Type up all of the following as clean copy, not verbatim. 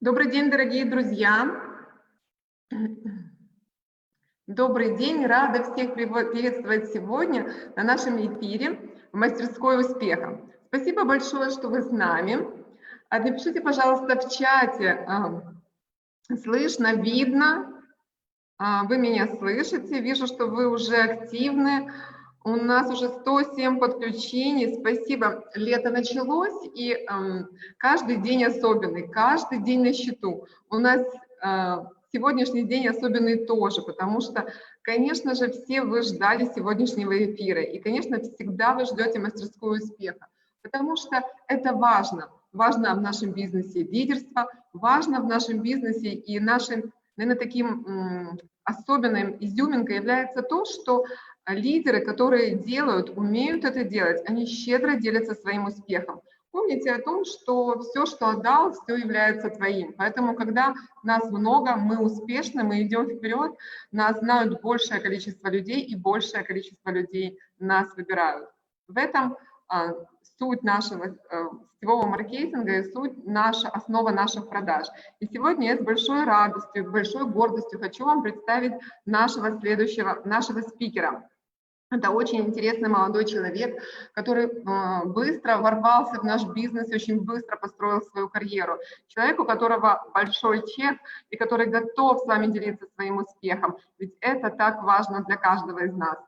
Добрый день, дорогие друзья! Добрый день! Рада всех приветствовать сегодня на нашем эфире в мастерской успеха. Спасибо большое, что вы с нами. Напишите, пожалуйста, в чате, слышно, видно, вы меня слышите, вижу, что вы уже активны. У нас уже 107 подключений. Спасибо. Лето началось, и каждый день особенный, каждый день на счету. У нас сегодняшний день особенный тоже, потому что, конечно же, все вы ждали сегодняшнего эфира. И, конечно, всегда вы ждете мастерскую успеха, потому что это важно. Важно в нашем бизнесе лидерство, важно в нашем бизнесе и нашим, наверное, таким особенной изюминкой является то, что лидеры, которые делают, умеют это делать, они щедро делятся своим успехом. Помните о том, что все, что отдал, все является твоим. Поэтому, когда нас много, мы успешны, мы идем вперед, нас знают большее количество людей, и большее количество людей нас выбирают. В этом суть нашего сетевого маркетинга и суть основа наших продаж. И сегодня я с большой радостью, большой гордостью хочу вам представить нашего спикера. Это очень интересный молодой человек, который быстро ворвался в наш бизнес, очень быстро построил свою карьеру. Человек, у которого большой чек и который готов с вами делиться своим успехом. Ведь это так важно для каждого из нас.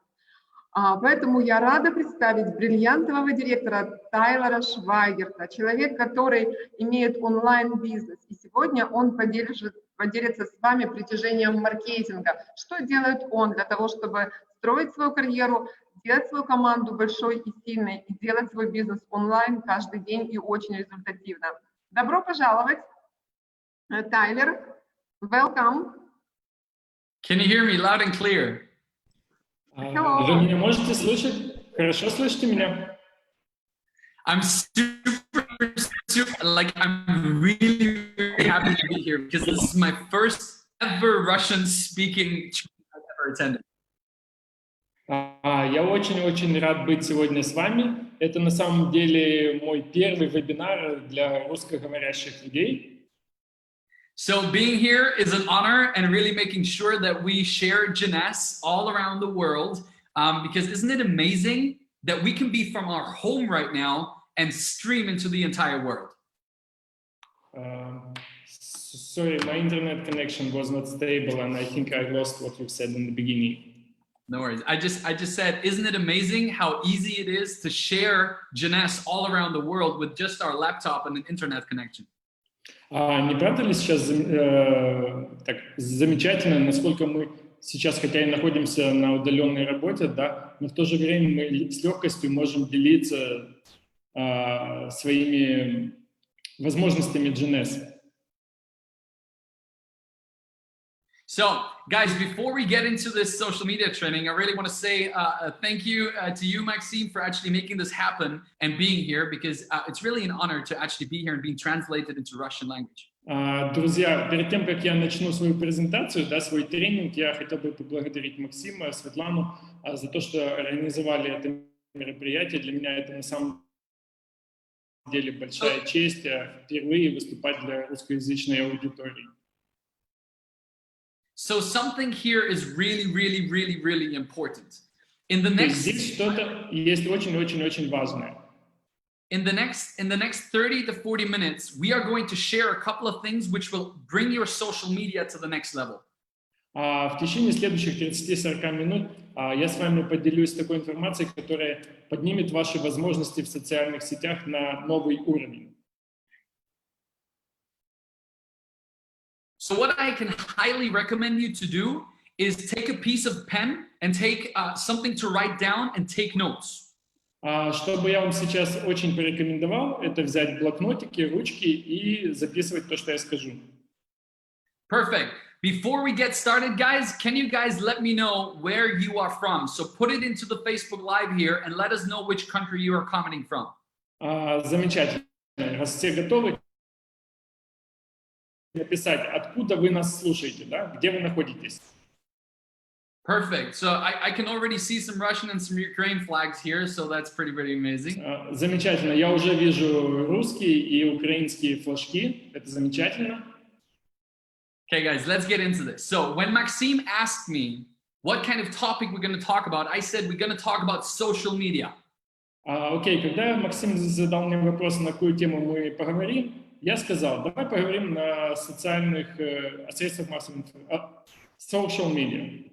Поэтому я рада представить бриллиантового директора Тайлера Швайгерта, человек, который имеет онлайн-бизнес. И сегодня он поделится с вами притяжением маркетинга. Что делает он для того, чтобы строить свою карьеру, делать свою команду большой и сильной и делать свой бизнес онлайн каждый день и очень результативно. Добро пожаловать, Тайлер. Welcome. Can you hear me loud and clear? Hello. Вы меня можете слышать? Хорошо слышите меня? I'm I'm really happy to be here because this is my first ever Russian speaking I've ever attended. Я очень-очень рад быть сегодня с вами. Это на самом деле мой первый вебинар для русскоговорящих людей. So being here is an honor and really making sure that we share Jeunesse all around the world because isn't it amazing that we can be from our home right now and stream into the entire world? Sorry, my internet connection was not stable and I think I lost what you said in the beginning. No worries. I just said, isn't it amazing how easy it is to share Jeunesse all around the world with just our laptop and an internet connection? Не правда ли сейчас так замечательно, насколько мы сейчас, хотя и находимся на удаленной работе, да, но в то же время мы с легкостью можем делиться своими возможностями Jeunesse. So, guys, before we get into this social media training, I really want to say thank you to you, Maxime, for actually making this happen and being here, because it's really an honor to actually be here and being translated into Russian language. Друзья, перед тем, как я начну свою презентацию, да, свой тренинг, я хотел бы поблагодарить Максима, Светлану за то, что организовали это мероприятие. Для меня это на самом деле большая честь впервые выступать для русскоязычной аудитории. So something here is really important. In the next Здесь что-то есть очень важное. In the next 30 to 40 minutes, we are going to share a couple of things which will bring your social media to the next level. В течение следующих 30-40 минут я с вами поделюсь такой информацией, которая поднимет ваши возможности в социальных сетях на новый уровень. So what I can highly recommend you to do is take a piece of pen and take something to write down and take notes. Что бы я вам сейчас очень порекомендовал, это взять блокнотики, ручки и записывать то, что я скажу. Perfect. Before we get started, guys, can you guys let me know where you are from? So put it into the Facebook Live here and let us know which country you are commenting from. Замечательно. Раз все готовы, написать, откуда вы нас слушаете, да? Где вы находитесь. Perfect. So I can already see some Russian and some Ukraine flags here, so that's pretty amazing. Замечательно. Я уже вижу русские и украинские флажки. Это замечательно. Okay, guys, let's get into this. So when Maxime asked me what kind of topic we're going to talk about, I said we're going to talk about social media. Окей, когда Максим задал мне вопрос, на какую тему мы поговорим, я сказал, давай поговорим на социальных средствах массовой информации, social media.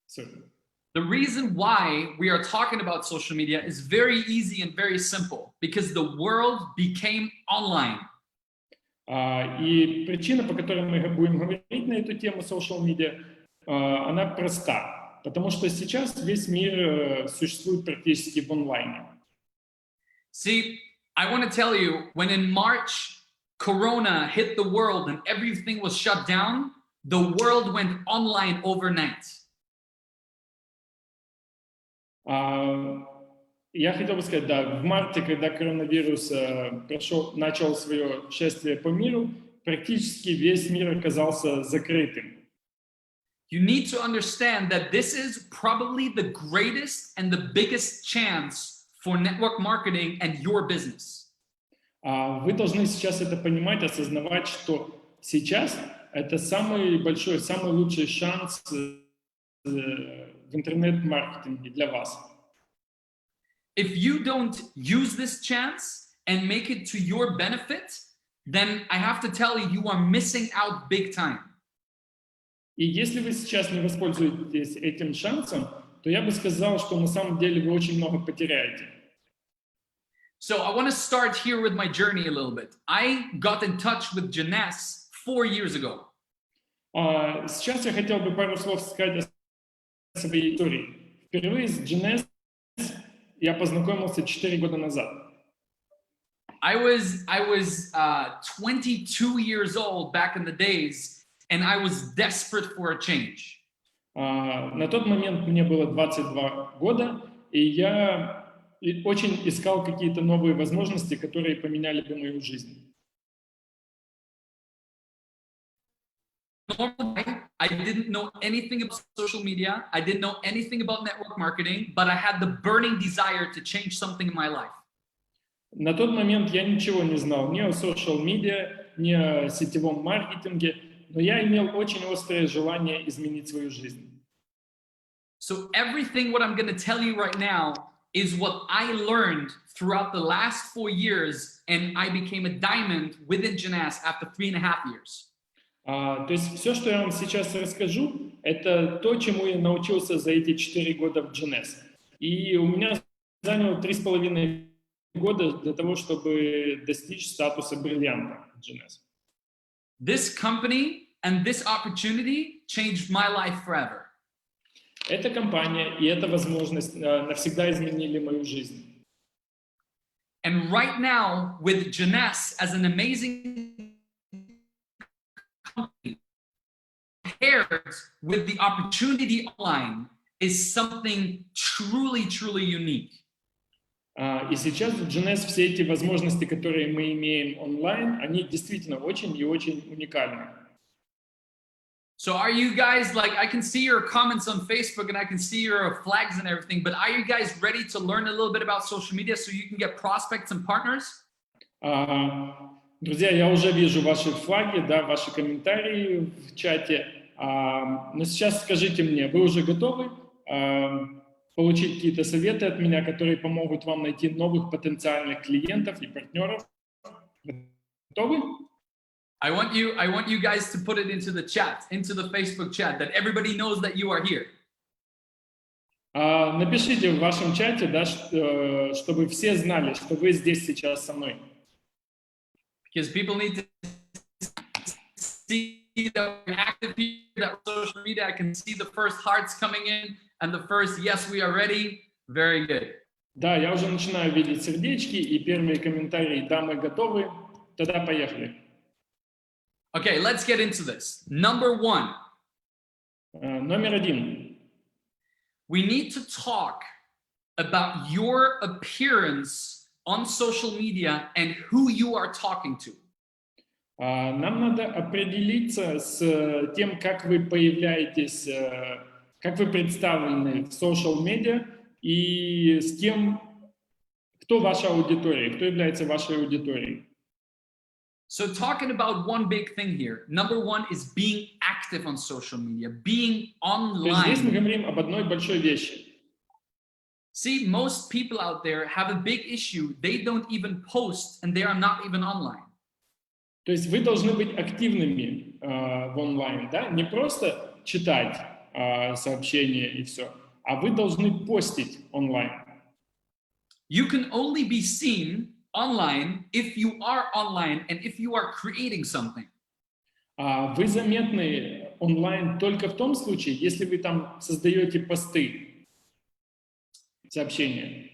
Sorry. The reason why we are talking about social media is very easy and very simple, because the world became online. И причина, по которой мы будем говорить на эту тему social media, она проста, потому что сейчас весь мир существует практически в онлайне. See, I want to tell you, when in March, Corona hit the world and everything was shut down, the world went online overnight. Я хотел бы сказать, да, в марте, когда коронавирус начал свое шествие по миру, практически весь мир оказался закрытым. You need to understand that this is probably the greatest and the biggest chance for network marketing and your business. Вы должны сейчас это понимать, осознавать, что сейчас это самый большой, самый лучший шанс в интернет-маркетинге для вас. If you don't use this chance and make it to your benefit, then I have to tell you, you are missing out big time. И если вы сейчас не воспользуетесь этим шансом, то я бы сказал, что на самом деле вы очень много потеряете. So I want to start here with my journey a little bit. I got in touch with Jeunesse 4 years ago. Сейчас я хотел бы пару слов сказать о своей истории. Впервые с Jeunesse я познакомился 4 года назад. I was 22 years old back in the days, and I was desperate for a change. На тот момент мне было 22 года, и я очень искал какие-то новые возможности, которые поменяли бы мою жизнь. I didn't know anything about social media. I didn't know anything about network marketing, but I had the burning desire to change something in my life. На тот момент я ничего не знал ни о social media, ни о сетевом маркетинге, но я имел очень острое желание изменить свою жизнь. So everything what I'm going to tell you right now is what I learned throughout the last 4 years, and I became a diamond within Jeunesse after 3.5 years. То есть все, что я вам сейчас расскажу, это то, чему я научился за эти 4 года в Jeunesse. И у меня заняло 3,5 года для того, чтобы достичь статуса бриллианта в Jeunesse. This company and this opportunity changed my life forever. Эта компания и эта возможность навсегда изменили мою жизнь. And right now, with Jeunesse as an amazing company, paired with the opportunity online is something truly, truly unique. И сейчас в Jeunesse все эти возможности, которые мы имеем онлайн, они действительно очень и очень уникальны. So are you guys, like, I can see your comments on Facebook and I can see your flags and everything, but are you guys ready to learn a little bit about social media so you can get prospects and partners? Друзья, я уже вижу ваши флаги, да, ваши комментарии в чате. Но сейчас скажите мне, вы уже готовы получить какие-то советы от меня, которые помогут вам найти новых потенциальных клиентов и партнеров? Готовы? I want you guys to put it into the chat, into the Facebook chat, that everybody knows that you are here. Напишите в вашем чате, да, чтобы все знали, что вы здесь сейчас со мной. Because people need to see that we're active here, that social media. I can see the first hearts coming in and the first, yes, we are ready. Very good. Да, я уже начинаю видеть сердечки и первые комментарии. Да, мы готовы. Тогда поехали. Okay, let's get into this. Number 1. Номер 1. We need to talk about your appearance on social media and who you are talking to. Нам надо определиться с тем, как вы появляетесь, как вы представлены в social media и с тем, кто ваша аудитория, кто является вашей аудиторией. So talking about one big thing here. Number one is being active on social media, being То есть здесь мы online. говорим об одной большой вещи. See, most people out there have a big issue. They don't even post and they are not even online. То есть вы должны быть активными в онлайн, да? Не просто читать сообщения и все, а вы должны постить онлайн. You can only be seen online if you are online and if you are creating something. Вы заметны онлайн только в том случае, если вы там создаете посты, сообщения.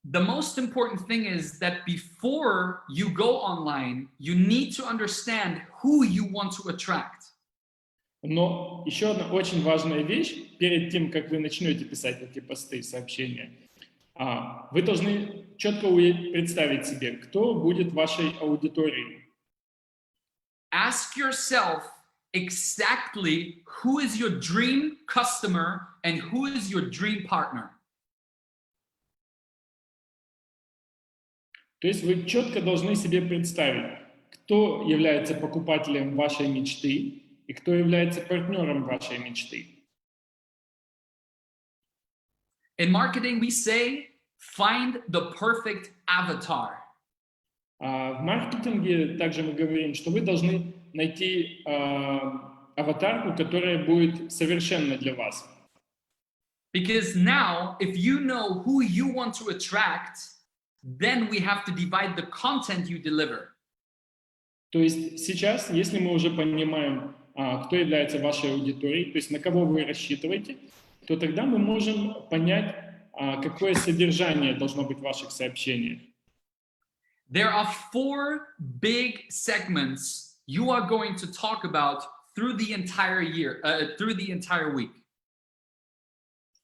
The most important thing is that before you go online, you need to understand who you want to attract. Но еще одна очень важная вещь, перед тем, как вы начнете писать эти посты, сообщения, вы должны четко представить себе, кто будет вашей аудиторией. Ask yourself exactly who is your dream customer and who is your dream partner. То есть вы четко должны себе представить, кто является покупателем вашей мечты и кто является партнером вашей мечты. In marketing, we say, find the perfect avatar. В маркетинге также мы говорим, что вы должны найти аватарку, которая будет совершенна для вас. Because now, if you know who you want to attract, then we have to divide the content you deliver. То есть сейчас, если мы уже понимаем, кто является вашей аудиторией, то есть на кого вы рассчитываете, то тогда мы можем понять, какое содержание должно быть в ваших сообщениях. There are 4 big segments you are going to talk about through the entire year, through the entire week.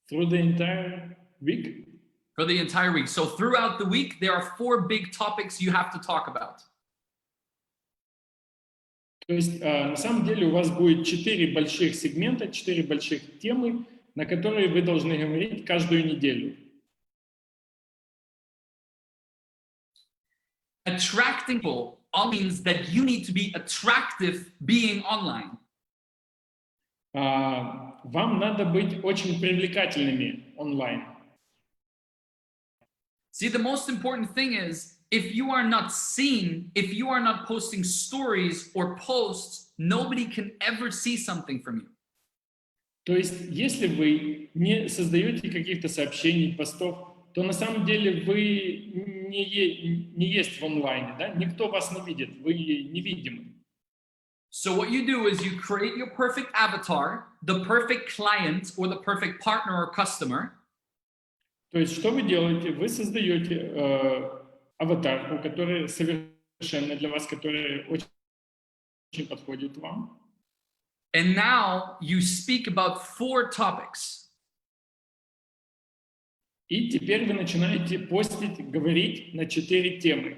Through the entire week? For the entire week. So throughout the week, there are 4 big topics you have to talk about. То есть на самом деле у вас будет 4 больших сегмента, 4 больших темы, на которые вы должны говорить каждую неделю. Attracting people all means that you need to be attractive being online. Вам надо быть очень привлекательными онлайн. See, the most important thing is if you are not seen, if you are not posting stories or posts, nobody can ever see something from you. То есть, если вы не создаете каких-то сообщений, постов, то на самом деле вы не есть в онлайне, да? Никто вас не видит, вы невидимы. So what you do is you create your perfect avatar, the perfect client or the perfect partner or customer. То есть, что вы делаете? Вы создаете аватарку, которая совершенна для вас, которая очень подходит вам. And now you speak about 4 topics. И теперь вы начинаете постить, говорить на 4 темы.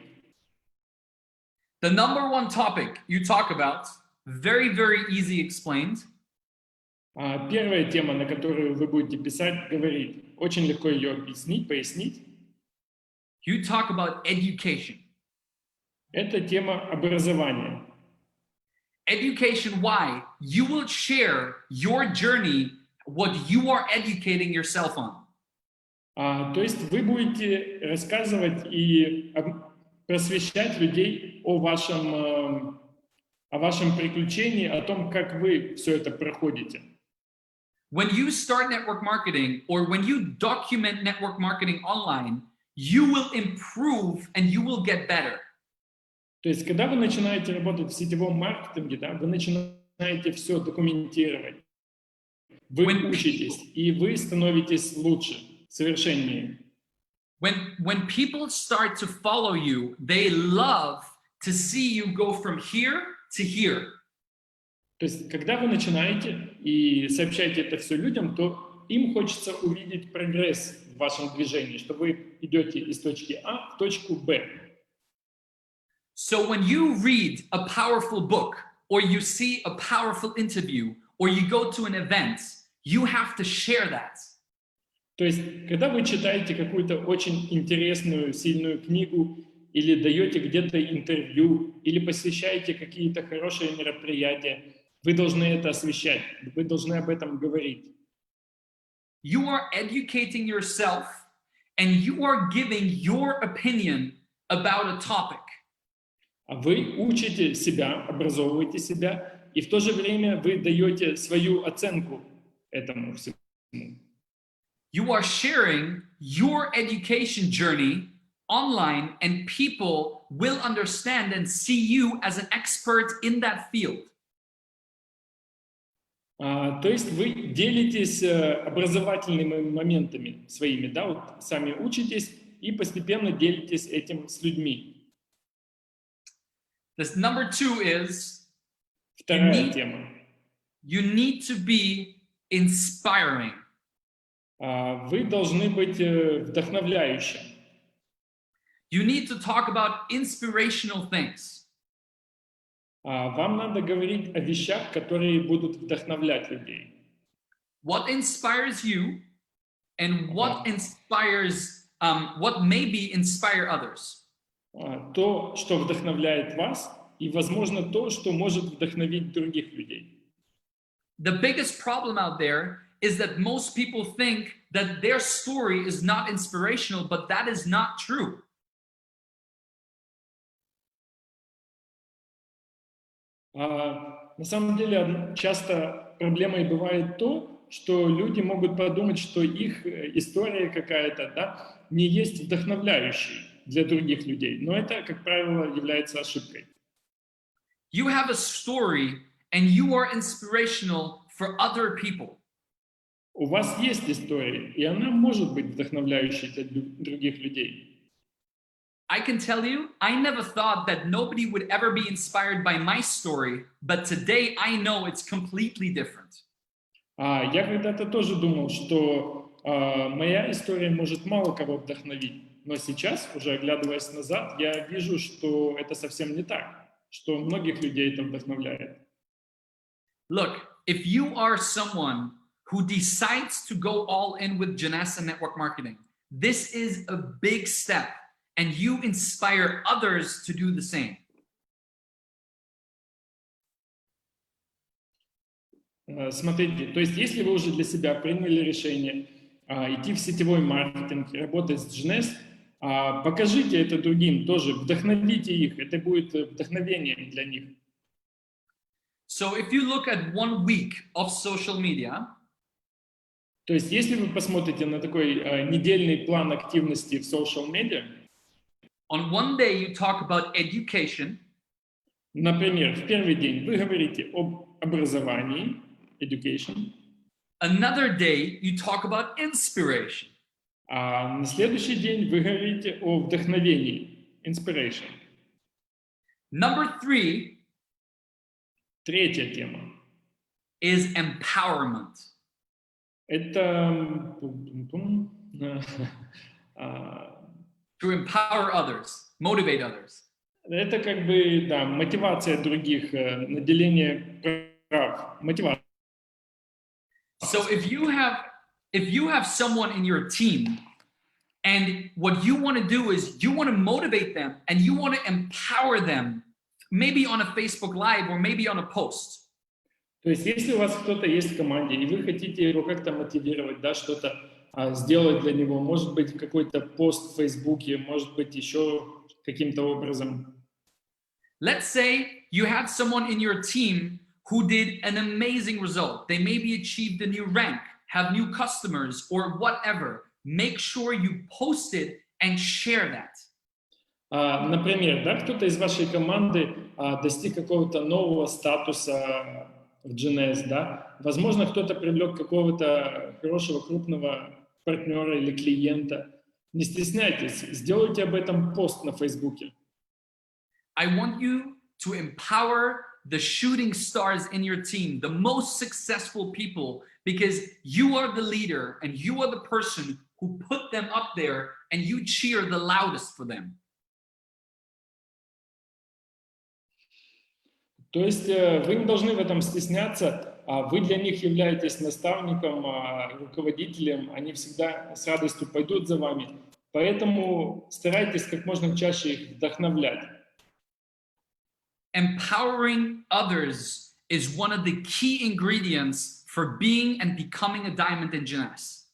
The number 1 topic you talk about, very, very easy explained. Первая тема, на которую вы будете писать, говорить. Очень легко ее объяснить, пояснить. You talk about education. Это тема образования. Education, why? You will share your journey, what you are educating yourself on. То есть вы будете рассказывать и просвещать людей о вашем приключении, о том, как вы все это проходите. When you start network marketing or when you document network marketing online, you will improve and you will get better. То есть, когда вы начинаете работать в сетевом маркетинге, да, вы начинаете все документировать, вы учитесь, и вы становитесь лучше, совершеннее. When people start to follow you, they love to see you go from here to here. То есть, когда вы начинаете и сообщаете это все людям, то им хочется увидеть прогресс в вашем движении, что вы идете из точки А в точку Б. So when you read a powerful book, or you see a powerful interview, or you go to an event, you have to share that. То есть, когда вы читаете какую-то очень интересную, сильную книгу, или даете где-то интервью, или посещаете какие-то хорошие мероприятия, вы должны это освещать, вы должны об этом говорить. You are educating yourself and you are giving your opinion about a topic. А вы учите себя, образовываете себя, и в то же время вы даете свою оценку этому всему. You are sharing your education journey online, and people will understand and see you as an expert in that field. То есть вы делитесь образовательными моментами своими, да, вот сами учитесь и постепенно делитесь этим с людьми. This number 2 is Вторая тема. you need to be inspiring. Вы должны быть вдохновляющим. You need to talk about inspirational things. Вам надо говорить о вещах, которые будут вдохновлять людей. What inspires you and what inspires, what maybe inspire others. То, что вдохновляет вас, и, возможно, то, что может вдохновить других людей. The biggest problem out there is that most people think that their story is not inspirational, but that is not true. На самом деле, часто проблемой бывает то, что люди могут подумать, что их история какая-то, да, не есть вдохновляющей для других людей. Но это, как правило, является ошибкой. You have a story and you are inspirational for other people. У вас есть история, и она может быть вдохновляющей для других людей. I can tell you, I never thought that nobody would ever be inspired by my story, but today I know it's completely different. Я когда-то тоже думал, что моя история может мало кого вдохновить, но сейчас, уже оглядываясь назад, я вижу, что это совсем не так, что многих людей это вдохновляет. Look, if you are someone who decides to go all in with Jeunesse and network marketing, this is a big step, and you inspire others to do the same. Смотрите, то есть если вы уже для себя приняли решение идти в сетевой маркетинг, работать с Jeunesse, покажите это другим тоже, вдохновите их, это будет вдохновением для них. So if you look at 1 week of social media, то есть если вы посмотрите на такой недельный план активности в social media, on one day you talk about education, например, в первый день вы говорите об образовании, education, another day you talk about inspiration, а на следующий день вы говорите о вдохновении, inspiration. number 3 Третья тема. is empowerment. Это To empower others, motivate others. это как бы, да, мотивация других, наделение прав, мотивация. So if you have someone in your team and what you want to do is you want to motivate them and you want to empower them, maybe on a Facebook Live or maybe on a post. То есть если у вас кто-то есть в команде, и вы хотите его как-то мотивировать, да, что-то сделать для него, может быть, какой-то пост в Фейсбуке, может быть, еще каким-то образом. Let's say you have someone in your team who did an amazing result. They maybe achieved a new rank, have new customers, or whatever. Make sure you post it and share that. Например, да, кто-то из вашей команды достиг какого-то нового статуса в Jeunesse, да, возможно, кто-то привлек какого-то хорошего крупного партнера или клиента. Не стесняйтесь, сделайте об этом пост на Фейсбуке. I want you to empower the shooting stars in your team, the most successful people, because you are the leader and you are the person who put them up there and you cheer the loudest for them. То есть вы не должны в этом стесняться, вы для них являетесь наставником, руководителем, они всегда с радостью пойдут за вами. Поэтому старайтесь как можно чаще их вдохновлять. Empowering others is one of the key ingredients for being and becoming a diamond in Jeunesse.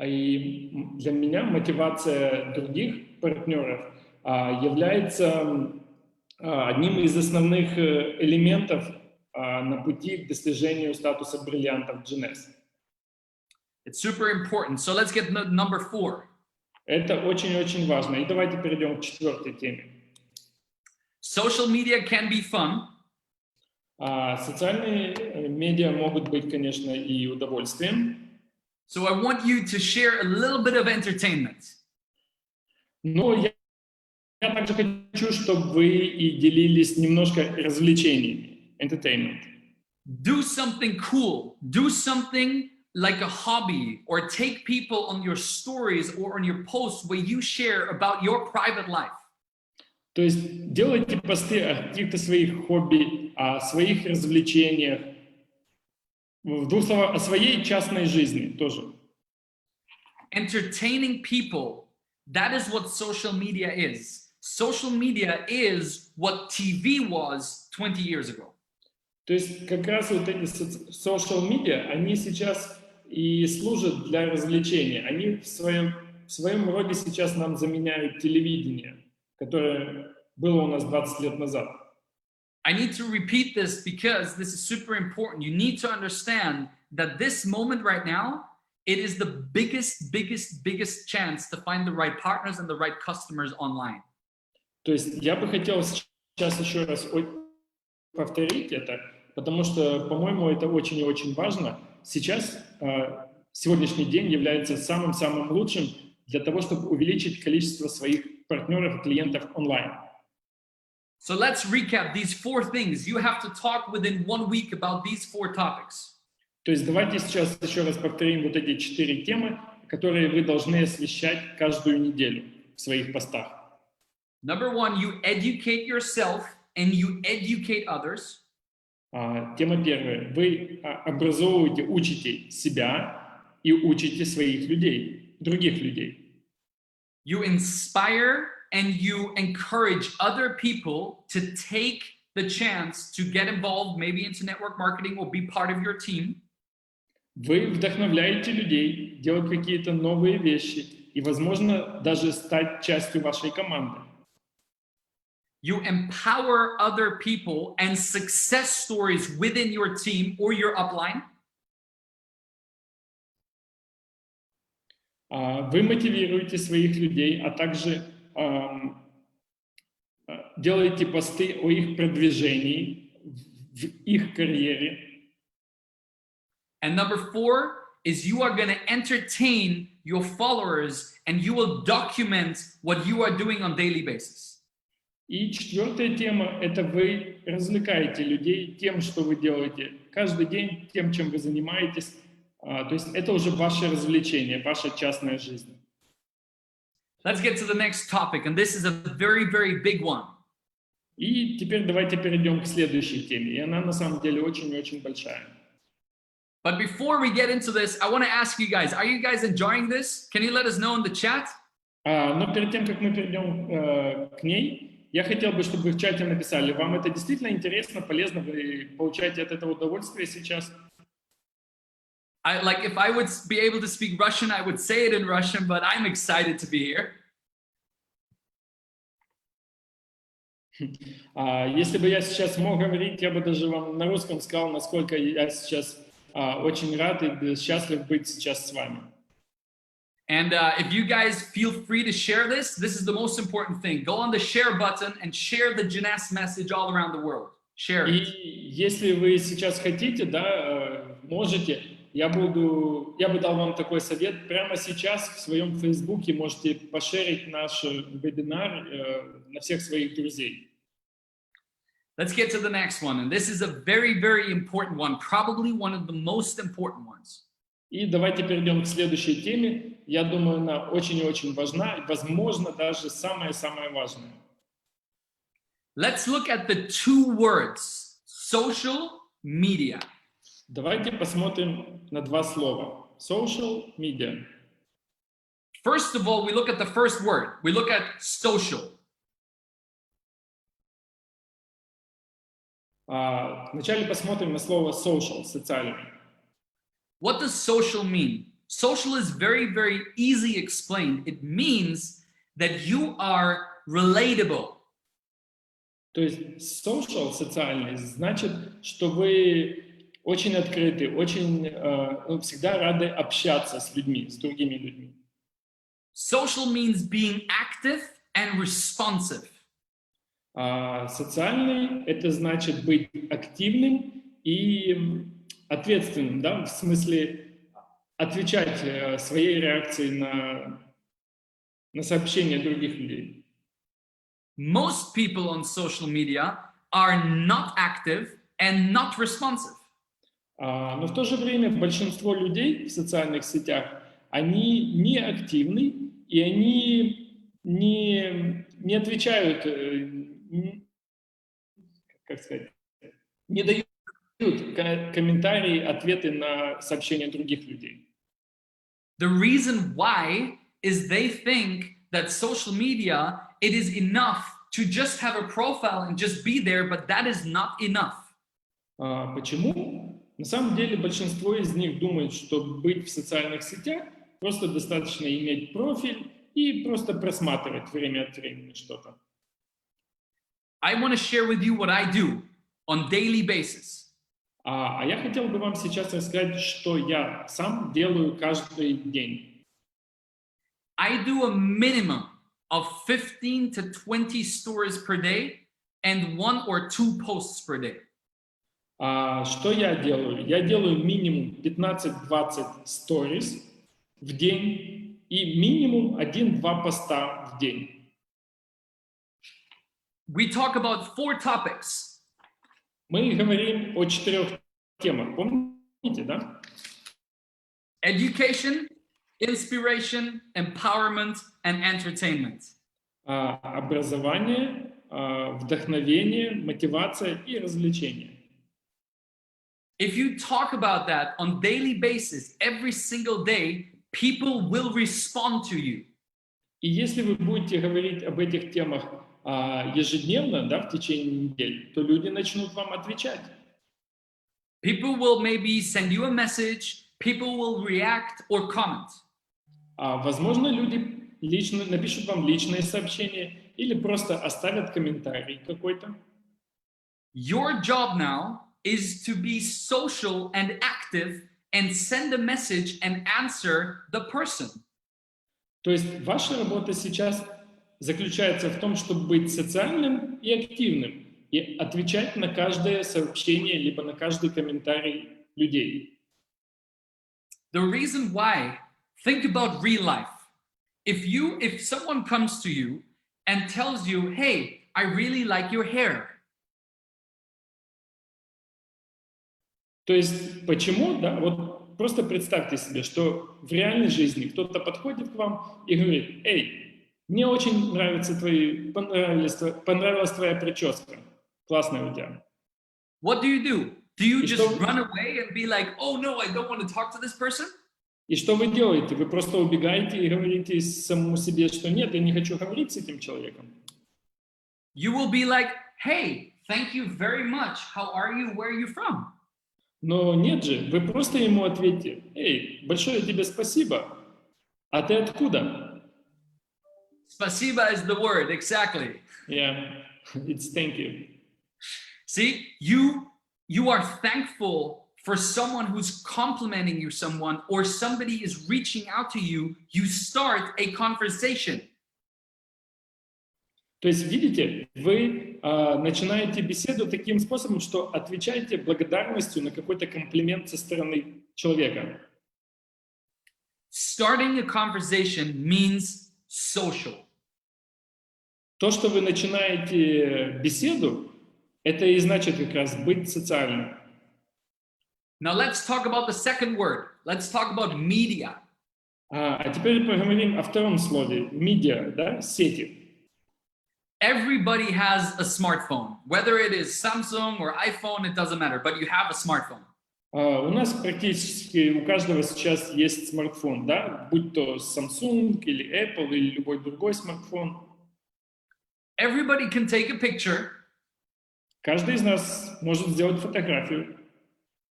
И для меня мотивация других партнеров является одним из основных элементов на пути к достижению статуса бриллианта в Jeunesse. It's super important. So let's get number 4. Это очень-очень важно. И давайте перейдем к 4-й теме. Social media can be fun, Социальные медиа могут быть, конечно, и удовольствием. so I want you to share a little bit of entertainment. Но я также хочу, чтобы вы и делились немножко развлечениями. Entertainment. Do something cool. Do something like a hobby, or take people on your stories or on your posts where you share about your private life. То есть делайте посты о каких-то своих хобби, о своих развлечениях, в двух словах, о своей частной жизни тоже. Entertaining people, that is what social media is. Social media is what TV was 20 years ago. То есть как раз вот эти social media, они сейчас и служат для развлечения. Они в своем роде сейчас нам заменяют телевидение, которое было у нас 20 лет назад. I need to repeat this because this is super important. You need to understand that this moment right now, it is the biggest chance to find the right partners and the right customers online. То есть я бы хотел сейчас еще раз повторить это, потому что, по-моему, это очень и очень важно. Сейчас, сегодняшний день является самым-самым лучшим для того, чтобы увеличить количество своих партнеров и клиентов онлайн. So let's recap these 4 things. You have to talk within 1 week about these 4 topics. То есть давайте сейчас еще раз повторим вот эти 4 темы, которые вы должны освещать каждую неделю в своих постах. Number 1, you educate yourself and you educate others. Тема первая. Вы образовываете, учите себя и учите своих людей, других людей. You inspire and you encourage other people to take the chance to get involved, maybe into network marketing or be part of your team. Вы вдохновляете людей делать какие-то новые вещи и, возможно, даже стать частью вашей команды. You empower other people and success stories within your team or your upline. Вы мотивируете своих людей, а также делаете посты о их продвижении в их карьере. And number 4 is you are going to entertain your followers and you will document what you are doing on daily basis. И 4-я тема – это вы развлекаете людей тем, что вы делаете каждый день, тем, чем вы занимаетесь. То есть это уже ваше развлечение, ваша частная жизнь. Let's get to the next topic, and this is a very big one. И теперь давайте перейдем к следующей теме, и она на самом деле очень-очень большая. But before we get into this, I want to ask you guys, are you guys enjoying this? Can you let us know in the chat? Но перед тем, как мы перейдем к ней, я хотел бы, чтобы вы в чате написали, вам это действительно интересно, полезно, вы получаете от этого удовольствие сейчас? Like if I would be able to speak Russian, I would say it in Russian, but I'm excited to be here. Если бы я сейчас мог говорить, я бы даже вам на русском сказал, насколько я сейчас очень рад и счастлив быть сейчас с вами. And if you guys feel free to share this is the most important thing. Go on the share button and share the Jeunesse message all around the world. Share it. И если вы сейчас хотите, можете, я бы дал вам такой совет. Прямо сейчас в своем Фейсбуке можете пошерить наш вебинар на всех своих друзей. Let's get to the next one. And this is a very important one, probably one of the most important ones. И давайте перейдем к следующей теме. Я думаю, она очень и очень важна, и, возможно, даже самая-самая важная. Let's look at the 2 words, social media. Давайте посмотрим на 2 слова. Social media. First of all, we look at the first word. We look at social. Вначале посмотрим на слово social, социальный. What does social mean? Social is very, very easy explained. It means that you are relatable. То есть social, социальный, значит, что вы очень открыты, очень всегда рады общаться с людьми, с другими людьми. Social means being active and responsive. Социальный — это значит быть активным и ответственным, да, в смысле отвечать своей реакцией на сообщения других людей. Most people on social media are not active and not responsive. Но в то же время большинство людей в социальных сетях, они не активны, и они не отвечают, как сказать, не дают комментарии, ответы на сообщения других людей. The reason why is they think that social media, it is enough to just have a profile and just be there, but that is not enough. Почему? На самом деле большинство из них думают, что быть в социальных сетях просто достаточно иметь профиль и просто просматривать время от времени что-то. I want to share with you what I do on daily basis. А я хотел бы вам сейчас рассказать, что я сам делаю каждый день. I do a minimum of 15 to 20 stories per day and 1 or 2 posts per day. Что я делаю? Я делаю минимум 15-20 stories в день и минимум 1-2 поста в день. We talk about 4 topics. Мы говорим о 4 темах, помните, да? Education, inspiration, empowerment, and entertainment. Образование, вдохновение, мотивация и развлечение. If you talk about that on daily basis, every single day, people will respond to you. И если вы будете говорить об этих темах ежедневно, да, в течение недели, то люди начнут вам отвечать. People will maybe send you a message, people will react or comment. Возможно, люди лично напишут вам личное сообщение или просто оставят комментарий какой-то. Your job now is to be social and active and send a message and answer the person. То есть ваша работа сейчас заключается в том, чтобы быть социальным и активным и отвечать на каждое сообщение либо на каждый комментарий людей. The reason why, think about real life. If someone comes to you and tells you, hey, I really like your hair. То есть почему, да, вот просто представьте себе, что в реальной жизни кто-то подходит к вам и говорит: эй, мне очень понравилась твоя прическа, классная у тебя. What do? Do you И just что- run away and be like, oh no, I don't want to talk to this person? И что вы делаете? Вы просто убегаете и говорите самому себе, что нет, я не хочу говорить с этим человеком. You will be like, hey, thank you very much. How are you? Where are you from? Но нет же, вы просто ему ответьте: эй, большое тебе спасибо, а ты откуда? Spasiba is the word, exactly. Yeah, it's thank you. See, you are thankful for someone who's complimenting you, someone, or somebody is reaching out to you. You start a conversation. То есть, видите, вы начинаете беседу таким способом, что отвечаете благодарностью на какой-то комплимент со стороны человека. Starting a conversation means social. То, что вы начинаете беседу, это и значит как раз быть социальным. Now let's talk about the second word. Let's talk about media. А теперь поговорим о втором слове — медиа, да, сети. Everybody has a smartphone, whether it is Samsung or iPhone, it doesn't matter, but you have a smartphone. У нас практически у каждого сейчас есть смартфон, да, будь то Samsung или Apple или любой другой смартфон. Everybody can take a picture Каждый из нас может сделать фотографию,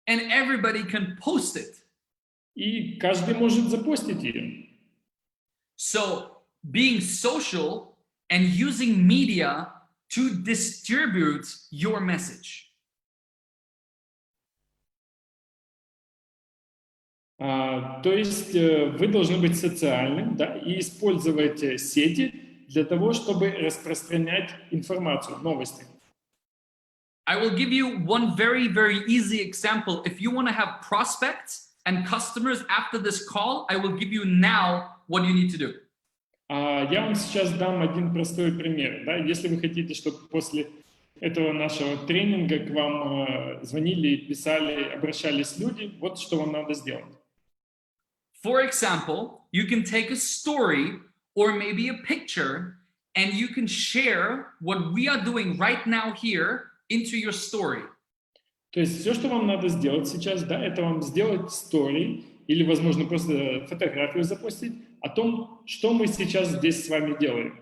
and everybody can post it. и каждый может запостить ее. So being social and using media to distribute your message. То есть вы должны быть социальным, да, и использовать сети для того, чтобы распространять информацию, новости. I will give you one very, very easy example. If you want to have prospects and customers after this call, I will give you now what you need to do. Я вам сейчас дам один простой пример. Да? Если вы хотите, чтобы после этого нашего тренинга к вам звонили, писали, обращались люди, вот что вам надо сделать. For example, you can take a story or maybe a picture and you can share what we are doing right now here into your story. То есть все, что вам надо сделать сейчас, да, это вам сделать story или, возможно, просто фотографию запустить о том, что мы сейчас здесь с вами делаем.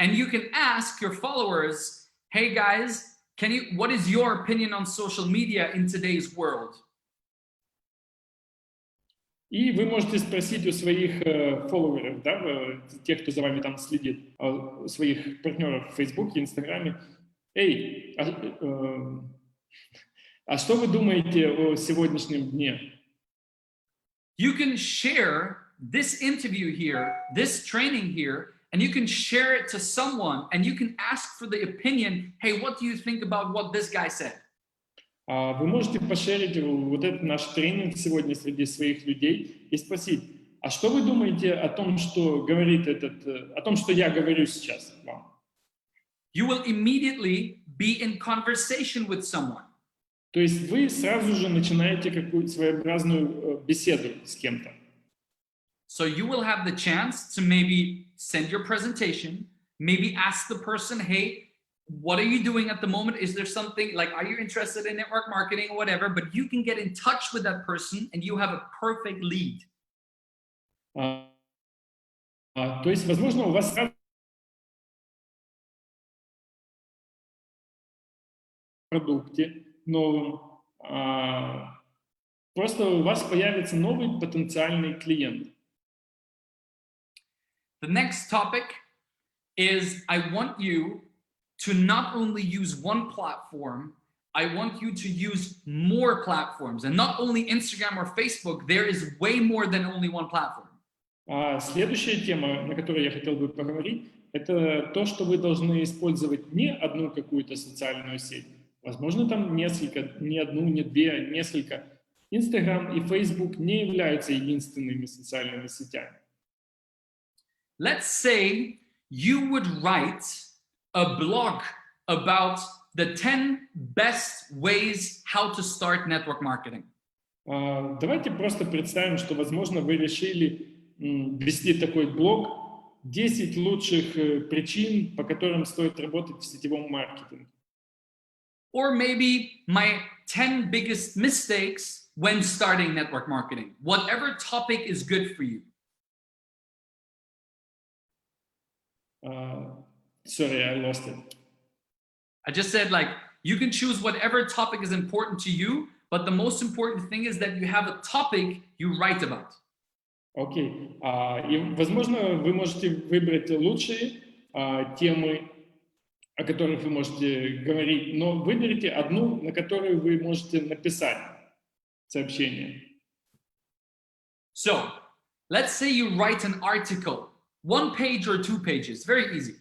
And you can ask your followers, hey guys, what is your opinion on social media in today's world? И вы можете спросить у своих фолловеров, да, тех, кто за вами там следит, своих партнеров в Фейсбуке, Инстаграме, эй, а что вы думаете о сегодняшнем дне? You can share this interview here, this training here, and you can share it to someone and you can ask for the opinion, hey, what do you think about what this guy said? Вы можете пошерить вот этот наш тренинг сегодня среди своих людей и спросить, а что вы думаете о том, что говорит о том, что я говорю сейчас вам? You will immediately be in conversation with someone. То есть вы сразу же начинаете какую-то своеобразную беседу с кем-то. So you will have the chance to maybe send your presentation, maybe ask the person, hey, what are you doing at the moment? Is there something like, are you interested in network marketing or whatever? But you can get in touch with that person and you have a perfect lead. То есть, возможно, у вас продукте новым, просто у вас появится новый потенциальный клиент. The next topic is I want you to not only use one platform, I want you to use more platforms. And not only Instagram or Facebook, there is way more than only one platform. Следующая тема, на которой я хотел бы поговорить, это то, что вы должны использовать не одну какую-то социальную сеть. Возможно, там несколько, не одну, не две, несколько. Instagram и Facebook не являются единственными социальными сетями. Let's say you would write a blog about the 10 best ways how to start network marketing. Давайте просто представим, что, возможно, вы решили вести такой блог 10 лучших причин, по которым стоит работать в сетевом маркетинге. Or maybe my 10 biggest mistakes when starting network marketing. Whatever topic is good for you. Sorry, I lost it. I just said, like, you can choose whatever topic is important to you, but the most important thing is that you have a topic you write about. Окей. И, возможно, вы можете выбрать лучшие темы, о которых вы можете говорить, но выберите одну, на которую вы можете написать сообщение. So, let's say you write an article, 1 page or 2 pages, very easy.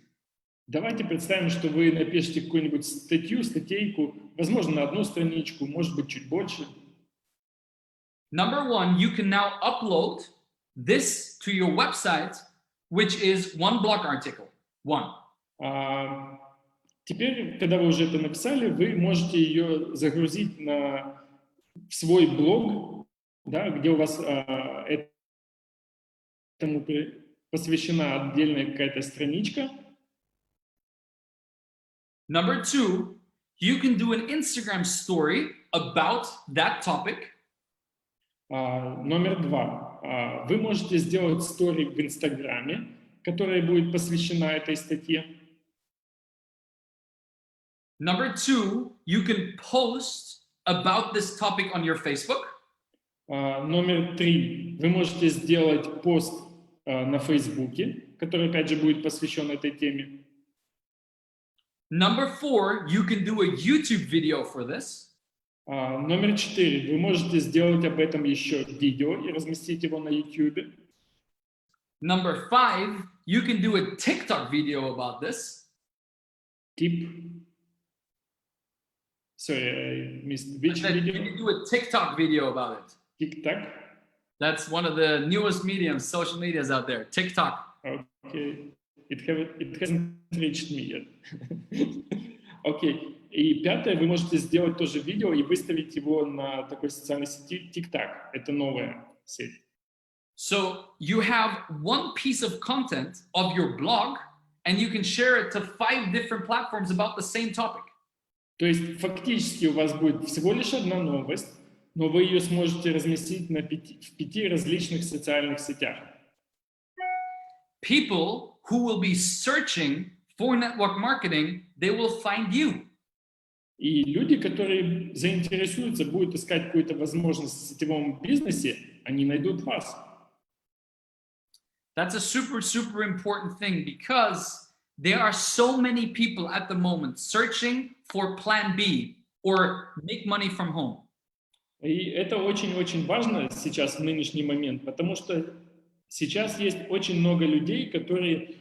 Давайте представим, что вы напишите какую-нибудь статейку, возможно, на одну страничку, может быть, чуть больше. Number one, you can now upload this to your website, which is one blog article. One. Теперь, когда вы уже это написали, вы можете ее загрузить в свой блог, да, где у вас этому посвящена отдельная какая-то страничка. Number two, you can do an Instagram story about that topic. Номер два. Вы можете сделать стори в Инстаграме, которая будет посвящена этой статье. Number two, you can post about this topic on your Facebook. Номер три. Вы можете сделать пост на Фейсбуке, который, опять же, будет посвящен этой теме. Number four, you can do a YouTube video for this. Номер четыре. Вы можете сделать об этом еще видео и разместить его на YouTube. Number five, you can do a TikTok video about this. Sorry, I missed which You video? can do a TikTok video about it. TikTok? That's one of the newest mediums, social medias out there, TikTok. Okay. It hasn't reached me yet. Окей. И пятое, вы можете сделать тоже видео и выставить его на такой социальной сети TikTok. Это новая сеть. So you have one piece of content of your blog, and you can share it to 5 different platforms about the same topic. То есть фактически у вас будет всего лишь одна новость, но вы ее сможете разместить в 5 различных социальных сетях. People who will be searching for network marketing, they will find you. И люди, которые заинтересуются, будут искать какую-то возможность в сетевом бизнесе, они найдут вас. That's a super, super important thing because there are so many people at the moment searching for plan B or make money from home. И это очень-очень важно сейчас, в нынешний момент, потому что сейчас есть очень много людей, которые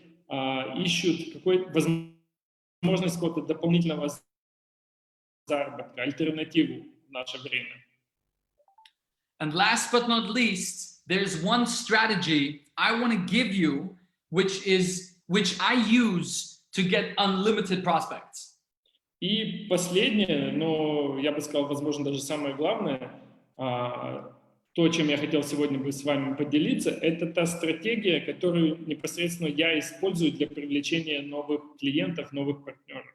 ищут возможность какого-то дополнительного заработка, альтернативу в наше время. And last but not least, there's one strategy I want to give you, which I use to get unlimited prospects. И последнее, но я бы сказал, возможно, даже самое главное, то, чем я хотел сегодня бы с вами поделиться, это та стратегия, которую непосредственно я использую для привлечения новых клиентов, новых партнеров.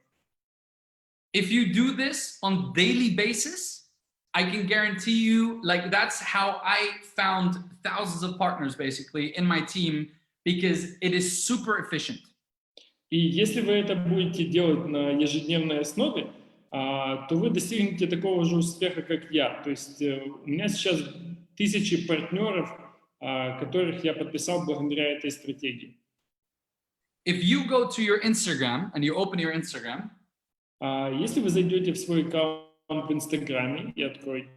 If you do this on daily basis, I can guarantee you, like that's how I found thousands of partners basically in my team because it is super efficient. И если вы это будете делать на ежедневной основе, то вы достигнете такого же успеха, как я. То есть у меня сейчас тысячи партнеров, которых я подписал благодаря этой стратегии. If you go to your Instagram and you open your Instagram, если вы зайдете в свой аккаунт в Инстаграме и откроете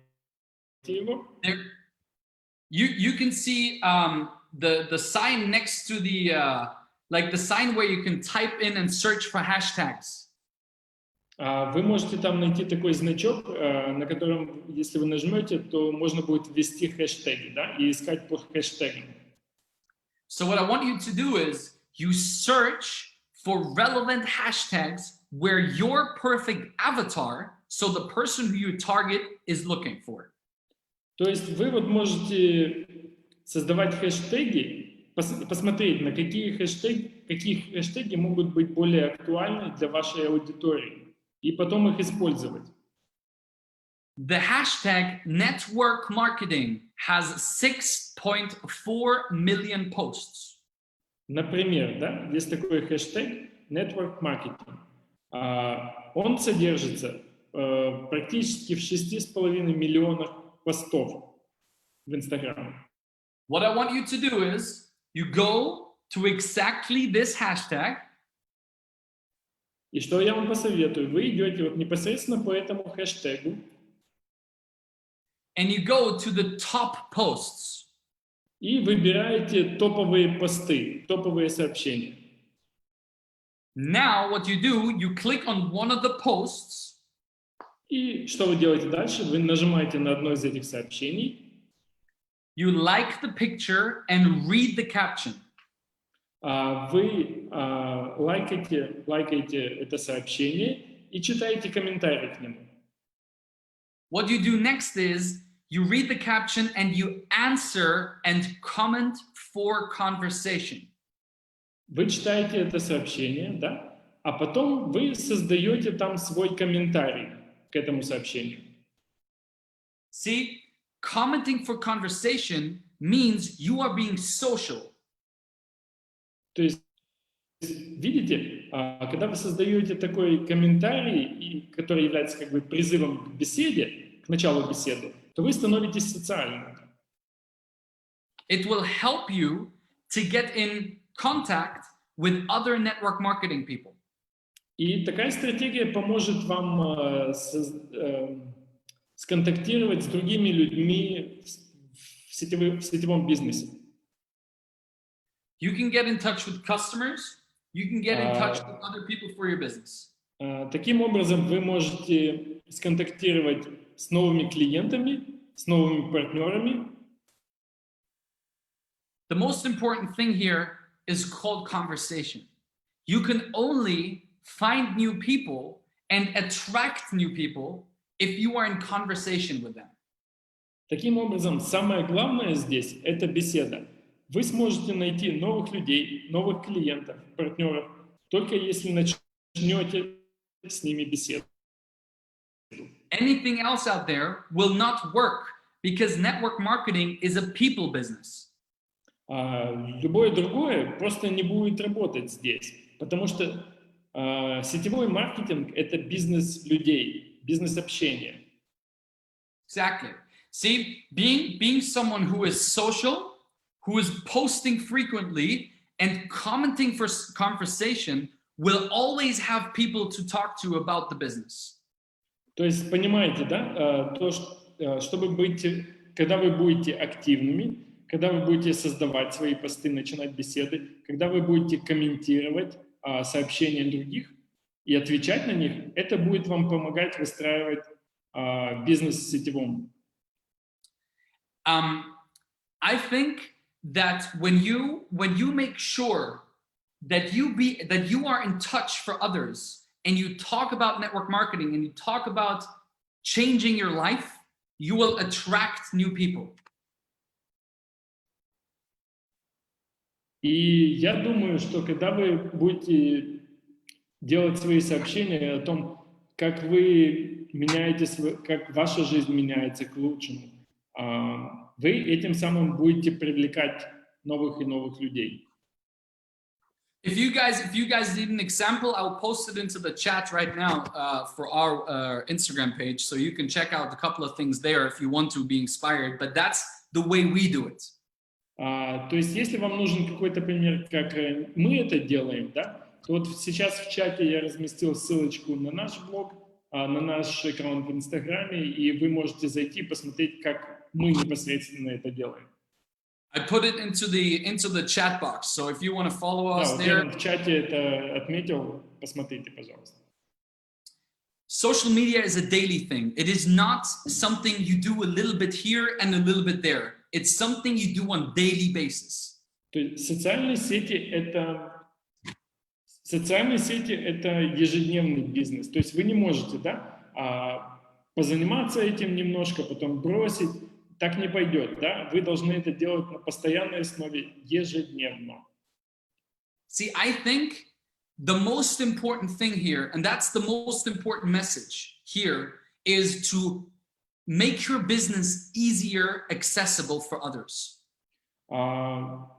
его, you can see the sign next to the like the sign where you can type in and search for hashtags. вы можете там найти такой значок, на котором, если вы нажмете, то можно будет ввести хэштеги, да, и искать по хэштегам. So what I want you to do is you search for relevant hashtags where your perfect avatar, so the person who you target is looking for. То есть вы вот можете создавать хэштеги, посмотреть, на какие хэштеги могут быть более актуальны для вашей аудитории, и потом их использовать. The hashtag network marketing has 6.4 million posts. Например, да, есть такой хэштег network marketing. Он содержится практически в 6,5 миллионах постов в Инстаграме. What I want you to do is you go to exactly this hashtag. И что я вам посоветую? Вы идете вот непосредственно по этому хэштегу. And you go to the top posts. И выбираете топовые посты, топовые сообщения. Now what you do, you click on one of the posts. И что вы делаете дальше? Вы нажимаете на одно из этих сообщений. You like the picture and read the caption. Вы лайкаете это сообщение и читаете комментарий к нему. What you do next is you read the caption and you answer and comment for conversation. Вы читаете это сообщение, да? а потом вы создаете там свой комментарий к этому сообщению. See, commenting for conversation means you are being social. То есть, видите, когда вы создаете такой комментарий, который является как бы призывом к беседе, к началу беседы, то вы становитесь социальным. It will help you to get in contact with other network marketing people. И такая стратегия поможет вам сконтактировать с другими людьми в сетевом бизнесе. You can get in touch with customers. You can get in touch with other people for your business. Таким образом, вы можете сконтактировать с новыми клиентами, с новыми партнерами. The most important thing here is called conversation. You can only find new people and attract new people if you are in conversation with them. Таким образом, самое главное здесь – это беседа. Вы сможете найти новых людей, новых клиентов, партнеров, только если начнете с ними беседу. Anything else out there will not work because network marketing is a people business. Любое другое просто не будет работать здесь, потому что сетевой маркетинг – это бизнес людей, бизнес общения. Exactly. See, being someone who is social, who is posting frequently and commenting for conversation will always have people to talk to about the business. То есть, понимаете, да, чтобы быть, когда вы будете активными, когда вы будете создавать свои посты, начинать беседы, когда вы будете комментировать сообщения других и отвечать на них, это будет вам помогать выстраивать бизнес в сетевом. I think that when you make sure that you are in touch for others and you talk about network marketing and you talk about changing your life, you will attract new people. И я думаю, что когда вы будете делать свои сообщения о том, как вы меняетесь, как ваша жизнь меняется к лучшему, вы этим самым будете привлекать новых и новых людей. If you guys need an example, I'll post it into the chat right now for our Instagram page, so you can check out a couple of things there if you want to be inspired. But that's the way we do it. То есть, если вам нужен какой-то пример, как мы это делаем, да, то вот сейчас в чате я разместил ссылочку на наш блог, на наш аккаунт в Инстаграме, и вы можете зайти и посмотреть, как мы непосредственно это делаем. I put it into the chat box, so if you want to follow us Да, there. Я в чате это отметил, посмотрите, пожалуйста. Social media is a daily thing. It is not something you do a little bit here and a little bit there. It's something you do on daily basis. То есть социальные сети это ежедневный бизнес. То есть вы не можете, да, позаниматься этим немножко, потом бросить. Так не пойдет, да? Вы должны это делать на постоянной основе ежедневно. See, I think the most important thing here, and that's the most important message here, is to make your business easier accessible for others.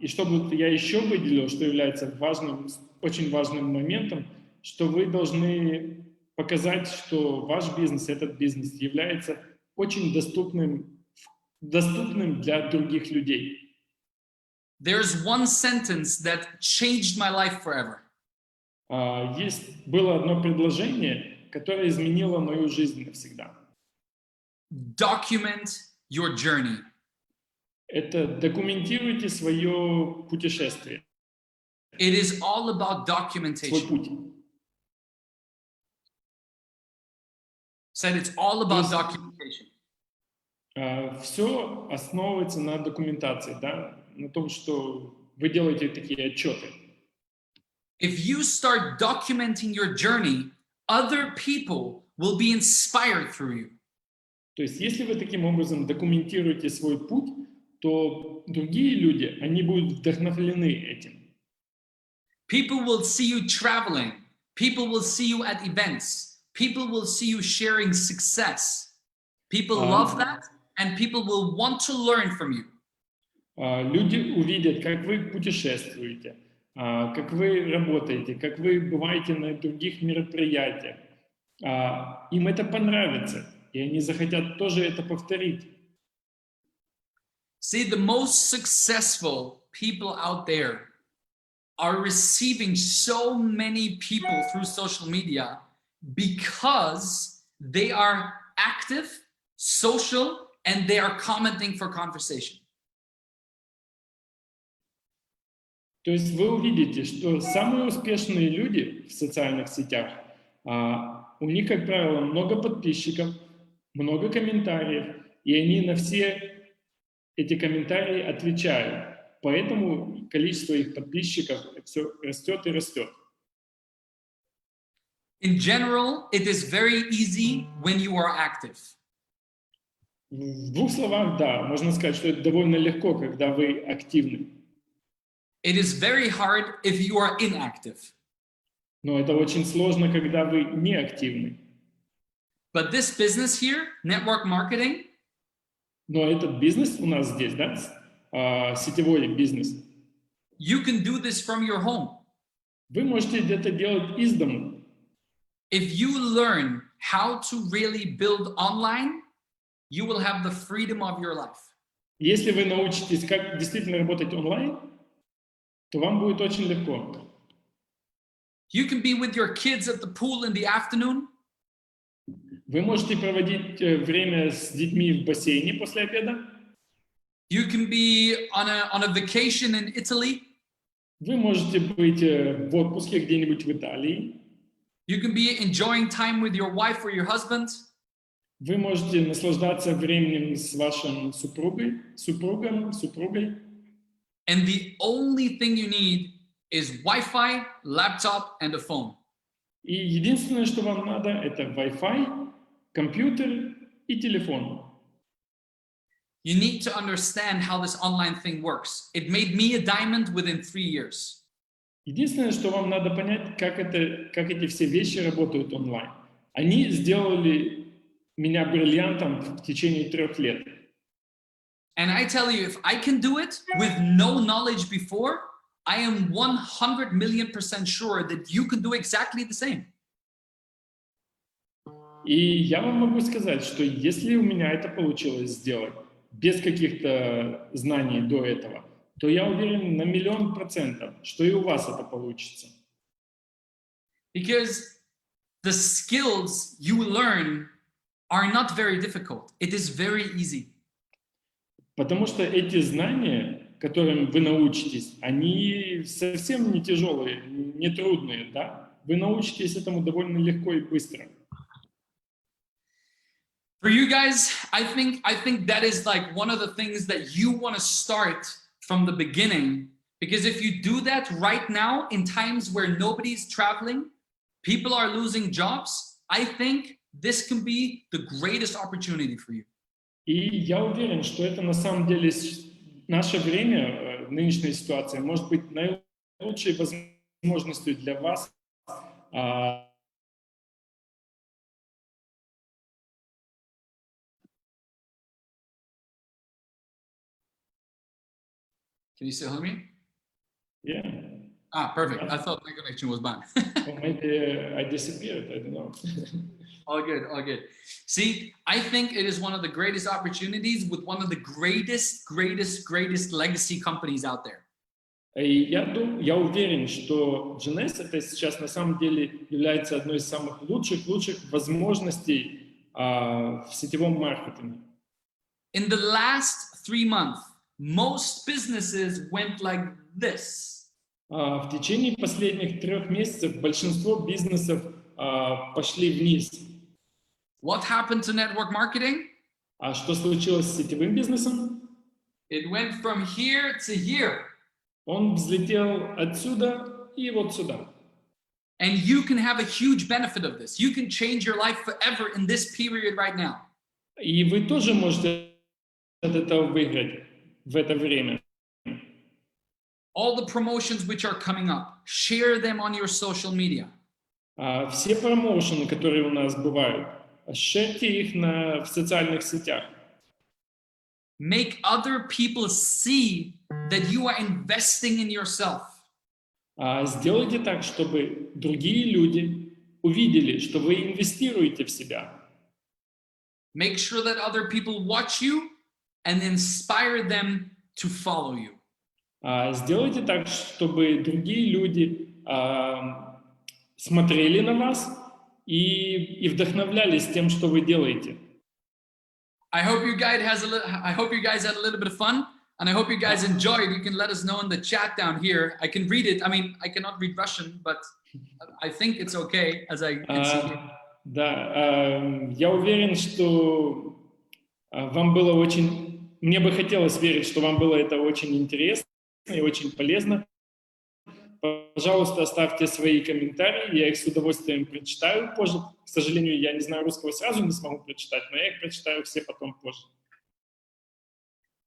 И чтобы я еще выделил, что является очень важным моментом, что вы должны показать, что ваш бизнес, этот бизнес является очень доступным для других людей. There's one sentence that changed my life forever. Было одно предложение, которое изменило мою жизнь навсегда. Document your journey. Это документируйте свое путешествие. It is all about Свой documentation. путь. Said it's all about documentation. Все основывается на документации, да, на том, что вы делаете такие отчеты. If you start documenting your journey, other people will be inspired through you. То есть, если вы таким образом документируете свой путь, то другие люди, они будут вдохновлены этим. People will see you traveling People will see you at events. People will see you sharing success. People love that, and people will want to learn from you. Люди увидят, как вы путешествуете, как вы работаете, как вы бываете на других мероприятиях. Им это понравится, и они захотят тоже это повторить. See, the most successful people out there are receiving so many people through social media because they are active, social, and they are commenting for conversation. То есть вы увидите, что самые успешные люди в социальных сетях, у них, как правило, много подписчиков, много комментариев, и они на все эти комментарии отвечают. Поэтому количество их подписчиков все растет и растет. In general, it is very easy when you are active. В двух словах, да, можно сказать, что это довольно легко, когда вы активны. It is very hard if you are inactive. Но это очень сложно, когда вы не активны. But this business here, network marketing, Но этот бизнес у нас здесь, да, сетевой бизнес, you can do this from your home. вы можете это делать из дому. If you learn how to really build online, you will have the freedom of your life. Если вы научитесь, как действительно работать онлайн, то вам будет очень легко. You can be with your kids at the pool in the afternoon. Вы можете проводить время с детьми в бассейне после обеда. You can be on a vacation in Italy. Вы можете быть в отпуске где-нибудь в Италии. You can be enjoying time with your wife or your husband. Вы можете наслаждаться временем с вашим супругой. And the only thing you need is Wi-Fi, laptop, and a phone. И единственное, что вам надо, это Wi-Fi, компьютер и телефон. You need to understand how this online thing works. It made me a diamond within 3 years. Единственное, что вам надо понять, как эти все вещи работают онлайн. Они сделали меня бриллиантом в течение 3 лет. And I tell you, if I can do it with no knowledge before, I am 100 million% sure that you can do exactly the same. И я вам могу сказать, что если у меня это получилось сделать без каких-то знаний до этого, то я уверен на 1,000,000%, что и у вас это получится. Because the skills you learn are not very difficult. It is very easy. Потому что эти знания, которым вы научитесь, они совсем не тяжелые, не трудные, да? Вы научитесь этому довольно легко и быстро. For you guys, I think that is like one of the things that you want to start from the beginning, because if you do that right now in times where nobody's traveling, people are losing jobs, I think this can be the greatest opportunity for you. И я уверен, что это на самом деле наше время, нынешняя ситуация, может быть наилучшей возможностью для вас Can you still hear me? Yeah. Perfect. I thought my connection was bad. Or maybe I disappeared, I don't know. All good, all good. See, I think it is one of the greatest opportunities with one of the greatest legacy companies out there. И я уверен, что Jeunesse это сейчас на самом деле является одной из самых лучших возможностей в сетевом маркетинге. In the last 3 months, most businesses went like this. В течение последних 3 месяцев большинство бизнесов пошли вниз. What happened to network marketing? А что случилось с сетевым бизнесом? It went from here to here. Он взлетел отсюда и вот сюда. And you can have a huge benefit of this. You can change your life forever in this period right now. И вы тоже можете от этого выиграть в это время. All the promotions which are coming up, share them on your social media. Все промоушены, которые у нас бывают, шерьте их в социальных сетях. Make other people see that you are investing in yourself. Сделайте так, чтобы другие люди увидели, что вы инвестируете в себя. Make sure that other people watch you and inspire them to follow you. Сделайте так, чтобы другие люди смотрели на вас и вдохновлялись тем, что вы делаете. I hope you guys had a little bit of fun, and I hope you guys enjoyed. You can let us know in the chat down here. I can read it. I mean, I cannot read Russian, but I think it's okay as I can see here. Да, я уверен, что вам было очень... Мне бы хотелось верить, что вам было это очень интересно и очень полезно. Пожалуйста, оставьте свои комментарии, я их с удовольствием прочитаю позже. К сожалению, я не знаю русского, сразу не смогу прочитать, но я их прочитаю все потом позже.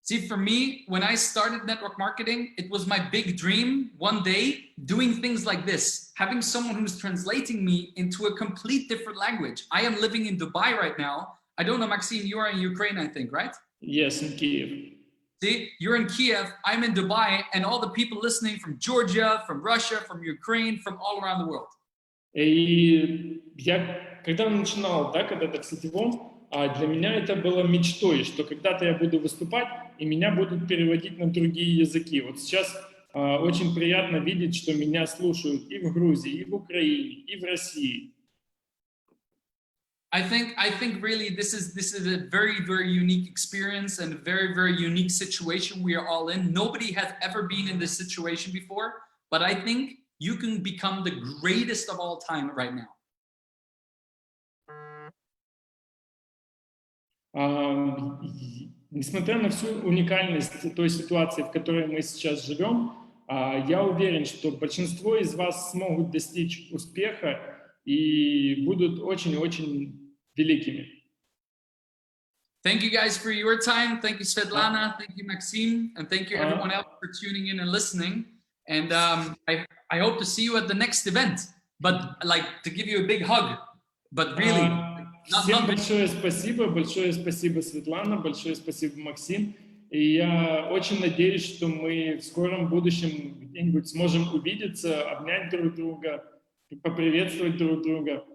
See, for me, when I started network marketing, it was my big dream one day doing things like this, having someone who's translating me into a complete different language. I am living in Dubai right now. I don't know, Maxime, you are in Ukraine, I think, right? Yes, in Kiev. See, you're in Kiev, I'm in Dubai, and all the people listening from Georgia, from Russia, from Ukraine, from all around the world. И я, когда начинал, да, когда-то в сетевом, для меня это было мечтой, что когда-то я буду выступать, и меня будут переводить на другие языки. Вот сейчас очень приятно видеть, что меня слушают и в Грузии, и в Украине, и в России. I think really this is a very, very unique experience and a very, very unique situation we are all in. Nobody has ever been in this situation before, but I think you can become the greatest of all time right now. Несмотря на всю уникальность той ситуации, в которой мы сейчас живем, я уверен, что большинство из вас смогут достичь успеха и будут очень-очень великими. Thank you guys for your time. Thank you, Svetlana. Thank you, Maxime. And thank you everyone else for tuning in and listening. And I hope to see you at the next event. But like to give you a big hug. But really, всем большое спасибо, Светлана, большое спасибо, Максим. И я очень надеюсь, что мы в скором будущем где-нибудь сможем увидеться, обнять друг друга, поприветствовать друг друга.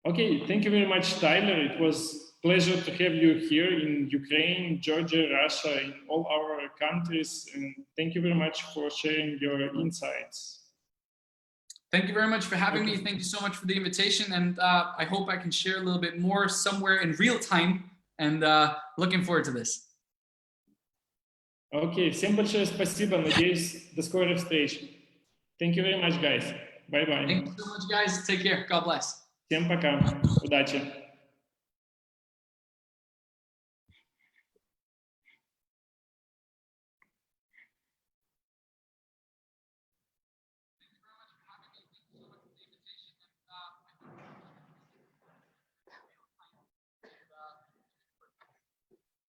Okay, thank you very much, Tyler. It was a pleasure to have you here in Ukraine, Georgia, Russia, in all our countries. And thank you very much for sharing your insights. Thank you very much for having me. Thank you so much for the invitation. And I hope I can share a little bit more somewhere in real time. And looking forward to this. Okay, всем большое спасибо. Надеюсь, до скорой встречи. Thank you very much, guys. Bye-bye. Thank you so much, guys. Take care. God bless. Всем пока. Удачи.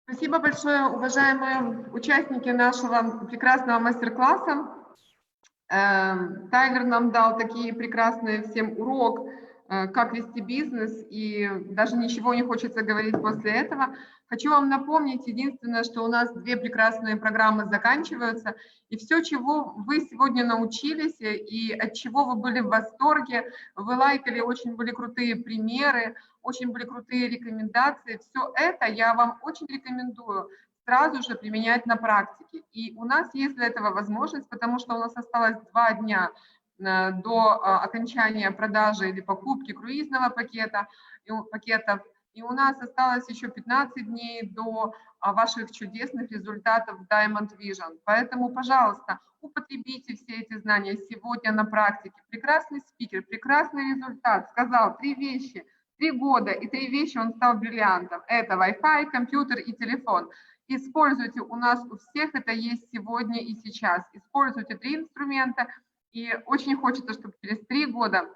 Спасибо большое, уважаемые участники нашего прекрасного мастер-класса. Тайлер нам дал такие прекрасные всем урок, как вести бизнес, и даже ничего не хочется говорить после этого. Хочу вам напомнить, единственное, что у нас 2 прекрасные программы заканчиваются, и все, чего вы сегодня научились, и от чего вы были в восторге, вы лайкали, очень были крутые примеры, очень были крутые рекомендации, все это я вам очень рекомендую сразу же применять на практике. И у нас есть для этого возможность, потому что у нас осталось 2 дня до окончания продажи или покупки круизного пакета, и у нас осталось еще 15 дней до ваших чудесных результатов Diamond Vision. Поэтому, пожалуйста, употребите все эти знания сегодня на практике. Прекрасный спикер, прекрасный результат, сказал 3 вещи, 3 года, и 3 вещи он стал бриллиантом. Это Wi-Fi, компьютер и телефон. Используйте, у нас у всех это есть сегодня и сейчас. Используйте 3 инструмента. И очень хочется, чтобы через 3 года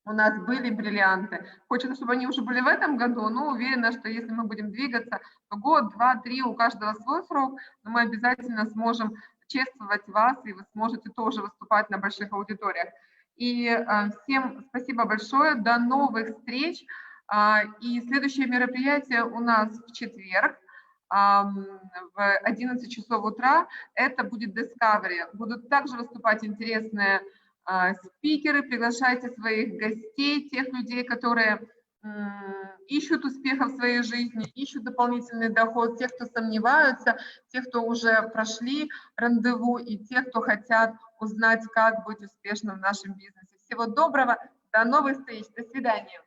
у нас были бриллианты. Хочется, чтобы они уже были в этом году, но уверена, что если мы будем двигаться, то год, 2, 3, у каждого свой срок, но мы обязательно сможем чествовать вас, и вы сможете тоже выступать на больших аудиториях. И всем спасибо большое, до новых встреч. И следующее мероприятие у нас в четверг в 11 часов утра. Это будет Discovery. Будут также выступать интересные спикеры. Приглашайте своих гостей, тех людей, которые ищут успеха в своей жизни, ищут дополнительный доход, тех, кто сомневаются, тех, кто уже прошли рандеву, и тех, кто хотят узнать, как быть успешным в нашем бизнесе. Всего доброго, до новых встреч, до свидания.